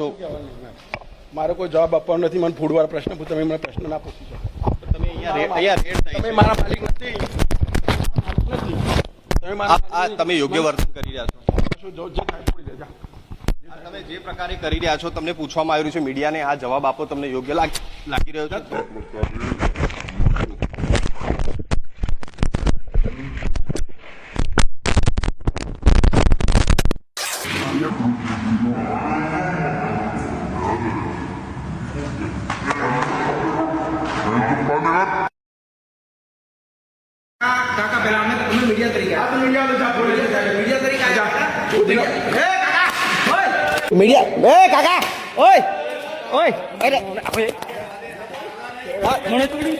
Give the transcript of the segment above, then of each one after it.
છો મારો કોઈ જવાબ આપવાનો નથી. મને ફૂડવાળો પ્રશ્ન પૂછો, તમે મને પ્રશ્ન ના પૂછી શકો. તમે અહીંયા રેડ થઈ તમે મારા માલિક નથી. તમે યોગ્ય વર્તન કરી રહ્યા છો. શું જે થાય પૂરી દેજો. તમે જે પ્રકારે કરી રહ્યા છો તમને પૂછવામાં આવી રહ્યું છે મીડિયાને આ જવાબ આપો તમને યોગ્ય લાગી રહ્યો છે? કાકા પહેલા અમે મીડિયા તરીકે મીડિયા એ કાકા ઓય ઓય અરે મને થોડી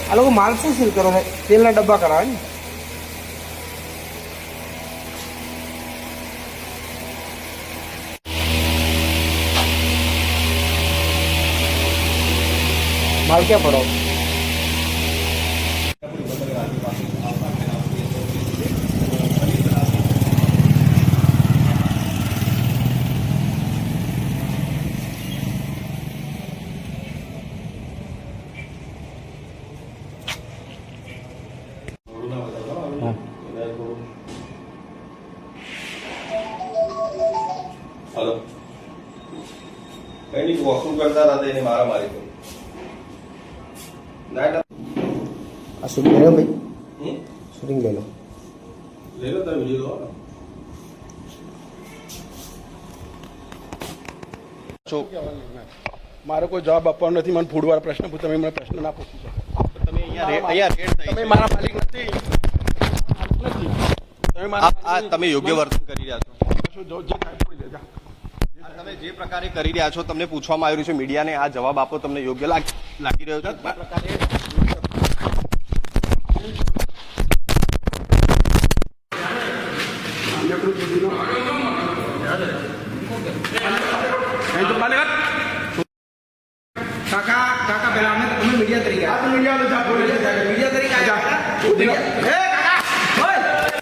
આ લોકો માલ શું સીલ કરો છે? તેલના ડબ્બા કરાવે ને માલ ક્યાં પડો? हेलो कहीं नहीं वॉशरूम करता रहता है मारा मारी को આ શૂટિંગ લે લો ભાઈ, શૂટિંગ લે લો. ले लो तो वीडियो लो છો. મારો કોઈ જવાબ આપવાનો નથી. મને ફૂડવાળો પ્રશ્ન પૂછો, તમે મને પ્રશ્ન ના પૂછી શકો. તમે અહીંયા રેડ થઈ તમે મારા માલિક નથી. તમે યોગ્ય વર્તન કરી રહ્યા છો. શું જે થાય પૂરી દેજો. તમે જે પ્રકારે કરી રહ્યા છો તમને પૂછવામાં આવી રહ્યું છે મીડિયાને આ જવાબ આપો તમને યોગ્ય લાગી રહ્યો છે? કાકા પહેલા અમે મીડિયા તરીકે મીડિયા તરીકે